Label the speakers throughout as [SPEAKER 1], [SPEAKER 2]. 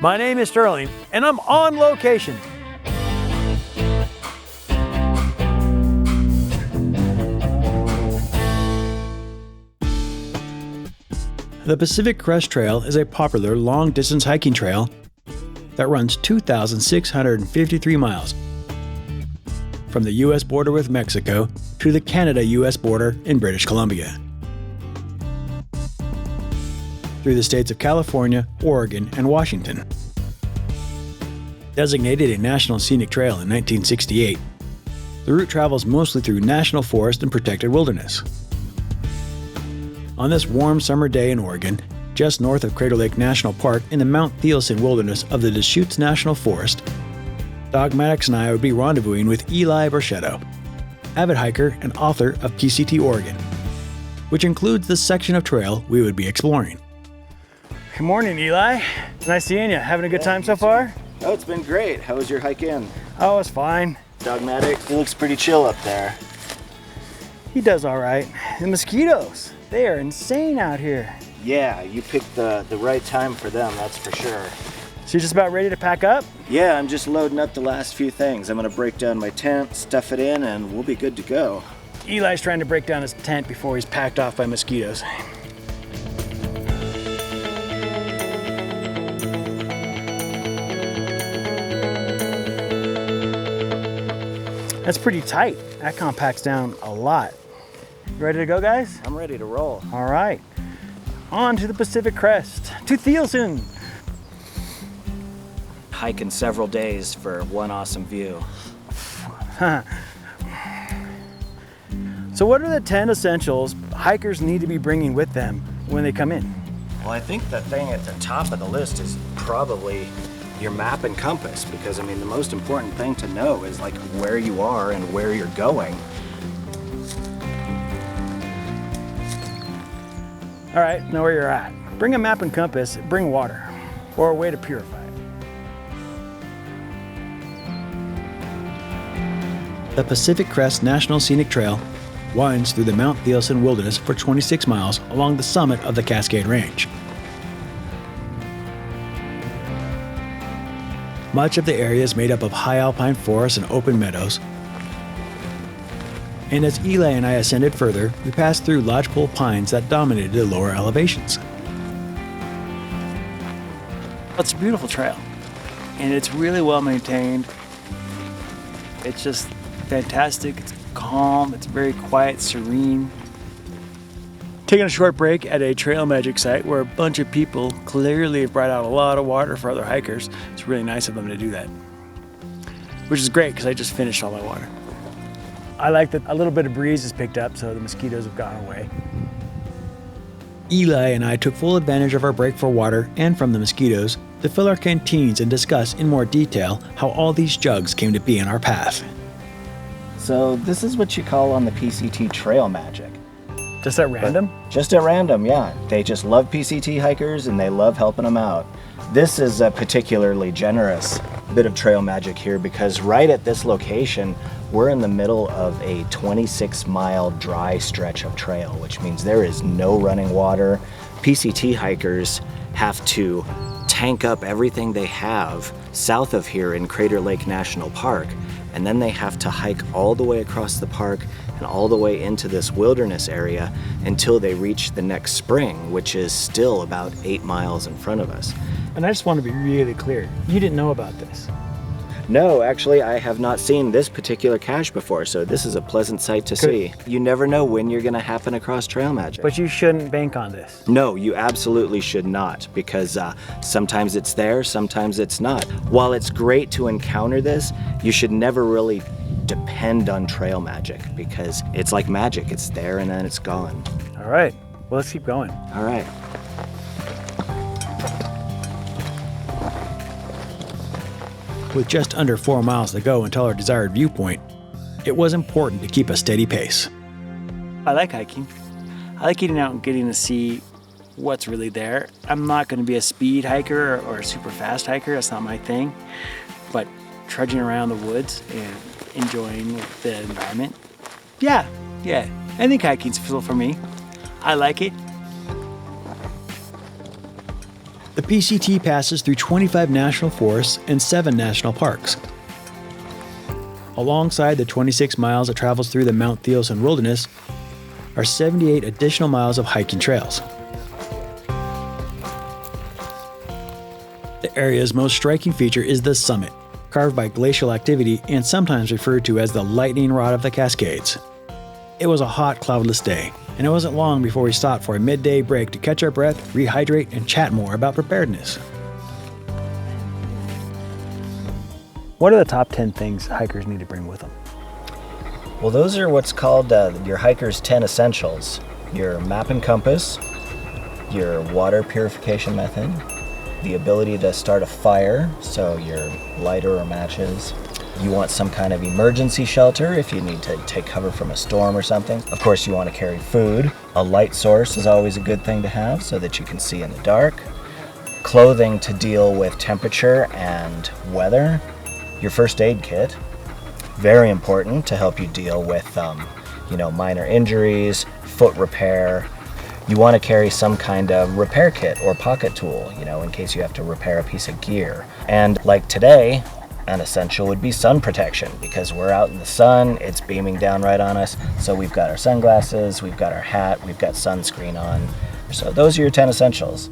[SPEAKER 1] My name is Sterling, and I'm on location. The Pacific Crest Trail is a popular long-distance hiking trail that runs 2,653 miles from the U.S. border with Mexico to the Canada-U.S. border in British Columbia. Through the states of California, Oregon, and Washington. Designated a National Scenic Trail in 1968, the route travels mostly through national forest and protected wilderness. On this warm summer day in Oregon, just north of Crater Lake National Park in the Mount Thielsen Wilderness of the Deschutes National Forest, Dogmatix and I would be rendezvousing with Eli Boschetto, avid hiker and author of PCT Oregon, which includes the section of trail we would be exploring. Good morning, Eli. Nice seeing you. Having a good time so far?
[SPEAKER 2] Oh, it's been great. How was your hike in?
[SPEAKER 1] Oh, it's fine.
[SPEAKER 2] Dogmatix, he looks pretty chill up there.
[SPEAKER 1] He does all right. The mosquitoes, they are insane out here.
[SPEAKER 2] Yeah, you picked the right time for them, that's for sure.
[SPEAKER 1] So you're just about ready to pack up?
[SPEAKER 2] Yeah, I'm just loading up the last few things. I'm gonna break down my tent, stuff it in, and we'll be good to go.
[SPEAKER 1] Eli's trying to break down his tent before he's packed off by mosquitoes. That's pretty tight. That compacts down a lot. You ready to go, guys?
[SPEAKER 2] I'm ready to roll.
[SPEAKER 1] All right. On to the Pacific Crest, to Thielsen.
[SPEAKER 2] Hiking several days for one awesome view.
[SPEAKER 1] So what are the 10 essentials hikers need to be bringing with them when they come in?
[SPEAKER 2] Well, I think the thing at the top of the list is probably your map and compass, because I mean the most important thing to know is like where you are and where you're going.
[SPEAKER 1] All right, know where you're at. Bring a map and compass, bring water, or a way to purify it. The Pacific Crest National Scenic Trail winds through the Mount Thielsen Wilderness for 26 miles along the summit of the Cascade Range. Much of the area is made up of high alpine forests and open meadows. And as Eli and I ascended further, we passed through lodgepole pines that dominated the lower elevations. It's a beautiful trail, and it's really well maintained. It's just fantastic. It's calm, it's very quiet, serene. Taking a short break at a trail magic site where a bunch of people clearly have brought out a lot of water for other hikers. It's really nice of them to do that, which is great because I just finished all my water. I like that a little bit of breeze has picked up, so the mosquitoes have gone away. Eli and I took full advantage of our break for water and from the mosquitoes to fill our canteens and discuss in more detail how all these jugs came to be in our path.
[SPEAKER 2] So this is what you call on the PCT trail magic.
[SPEAKER 1] Just at random?
[SPEAKER 2] Just at random, yeah. They just love PCT hikers and they love helping them out. This is a particularly generous bit of trail magic here because right at this location, we're in the middle of a 26-mile dry stretch of trail, which means there is no running water. PCT hikers have to tank up everything they have south of here in Crater Lake National Park, and then they have to hike all the way across the park and all the way into this wilderness area until they reach the next spring, which is still about 8 miles in front of us.
[SPEAKER 1] And I just want to be really clear. You didn't know about this.
[SPEAKER 2] No, actually, I have not seen this particular cache before, so this is a pleasant sight to see. You never know when you're going to happen across trail magic.
[SPEAKER 1] But you shouldn't bank on this.
[SPEAKER 2] No, you absolutely should not, because sometimes it's there, sometimes it's not. While it's great to encounter this, you should never really depend on trail magic, because it's like magic. It's there and then it's gone.
[SPEAKER 1] All right, well, let's keep going.
[SPEAKER 2] All right.
[SPEAKER 1] With just under 4 miles to go until our desired viewpoint, it was important to keep a steady pace. I like hiking. I like getting out and getting to see what's really there. I'm not going to be a speed hiker or a super fast hiker. That's not my thing. But trudging around the woods and enjoying the environment, yeah. I think hiking's still for me. I like it. The PCT passes through 25 national forests and 7 national parks. Alongside the 26 miles it travels through the Mount Thielsen Wilderness are 78 additional miles of hiking trails. The area's most striking feature is the summit, carved by glacial activity and sometimes referred to as the lightning rod of the Cascades. It was a hot, cloudless day, and it wasn't long before we stopped for a midday break to catch our breath, rehydrate, and chat more about preparedness. What are the top 10 things hikers need to bring with them?
[SPEAKER 2] Well, those are what's called your hiker's 10 essentials. Your map and compass, your water purification method, the ability to start a fire, so your lighter or matches. You want some kind of emergency shelter if you need to take cover from a storm or something. Of course, you want to carry food. A light source is always a good thing to have so that you can see in the dark. Clothing to deal with temperature and weather. Your first aid kit, very important to help you deal with minor injuries, foot repair. You want to carry some kind of repair kit or pocket tool, in case you have to repair a piece of gear. And like today, an essential would be sun protection, because we're out in the sun, it's beaming down right on us. So we've got our sunglasses, we've got our hat, we've got sunscreen on. So those are your 10 essentials.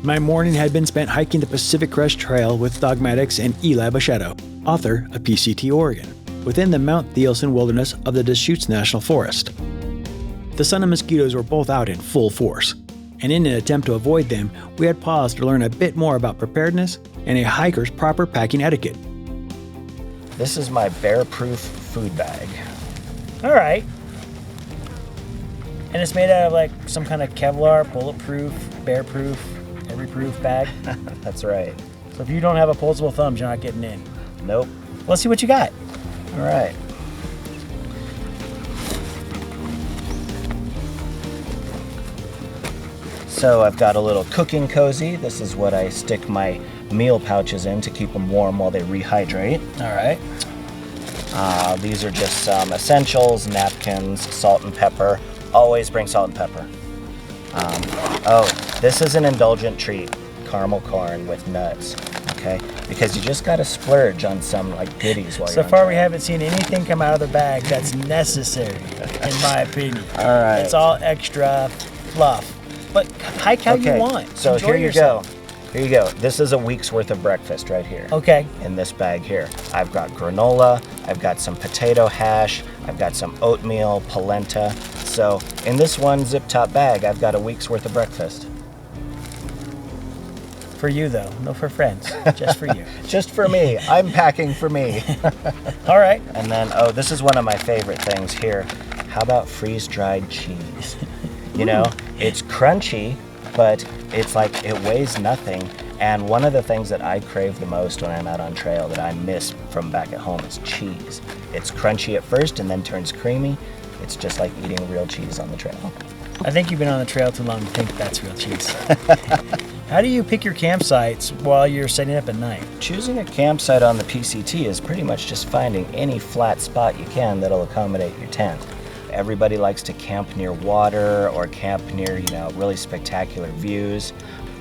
[SPEAKER 1] My morning had been spent hiking the Pacific Crest Trail with Dogmatix and Eli Boschetto, author of PCT Oregon, within the Mount Thielsen Wilderness of the Deschutes National Forest. The sun and mosquitoes were both out in full force, and in an attempt to avoid them, we had paused to learn a bit more about preparedness and a hiker's proper packing etiquette.
[SPEAKER 2] This is my bear-proof food bag.
[SPEAKER 3] All right. And it's made out of like some kind of Kevlar, bulletproof, bear-proof, every-proof bag.
[SPEAKER 2] That's right.
[SPEAKER 3] So if you don't have opposable thumbs, you're not getting in.
[SPEAKER 2] Nope.
[SPEAKER 3] Let's see what you got.
[SPEAKER 2] All right. So I've got a little cooking cozy. This is what I stick my meal pouches in to keep them warm while they rehydrate.
[SPEAKER 3] All right.
[SPEAKER 2] These are just some essentials, napkins, salt and pepper. Always bring salt and pepper. This is an indulgent treat, caramel corn with nuts, okay? Because you just gotta splurge on some goodies while you're
[SPEAKER 3] So far we haven't seen anything come out of the bag that's necessary, in my opinion.
[SPEAKER 2] All right.
[SPEAKER 3] It's all extra fluff. But hike how you want.
[SPEAKER 2] So
[SPEAKER 3] Enjoy
[SPEAKER 2] here you
[SPEAKER 3] yourself.
[SPEAKER 2] go. Here you go. This is a week's worth of breakfast right here.
[SPEAKER 3] Okay.
[SPEAKER 2] In this bag here. I've got granola, I've got some potato hash, I've got some oatmeal, polenta. So in this one zip top bag, I've got a week's worth of breakfast.
[SPEAKER 3] For you though, no for friends, just for you.
[SPEAKER 2] Just for me. I'm packing for me.
[SPEAKER 3] All right.
[SPEAKER 2] And then, this is one of my favorite things here. How about freeze-dried cheese? It's crunchy, but it's like it weighs nothing. And one of the things that I crave the most when I'm out on trail that I miss from back at home is cheese. It's crunchy at first and then turns creamy. It's just like eating real cheese on the trail.
[SPEAKER 3] I think you've been on the trail too long to think that's real cheese. How do you pick your campsites while you're setting up at night?
[SPEAKER 2] Choosing a campsite on the PCT is pretty much just finding any flat spot you can that'll accommodate your tent. Everybody likes to camp near water or camp near, really spectacular views.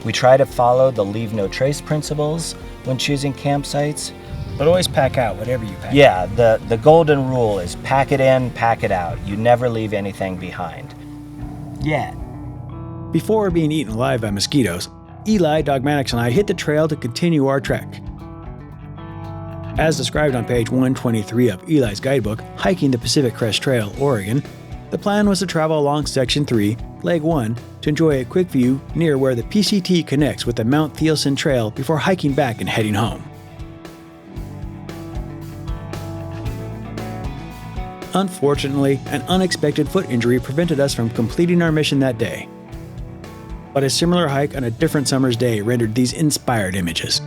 [SPEAKER 2] We try to follow the leave no trace principles when choosing campsites.
[SPEAKER 3] But always pack out whatever you pack.
[SPEAKER 2] Yeah, the golden rule is pack it in, pack it out. You never leave anything behind.
[SPEAKER 3] Yeah.
[SPEAKER 1] Before being eaten alive by mosquitoes, Eli, Dogmatix, and I hit the trail to continue our trek. As described on page 123 of Eli's guidebook, Hiking the Pacific Crest Trail, Oregon, the plan was to travel along Section 3, Leg 1, to enjoy a quick view near where the PCT connects with the Mount Thielsen Trail before hiking back and heading home. Unfortunately, an unexpected foot injury prevented us from completing our mission that day. But a similar hike on a different summer's day rendered these inspired images.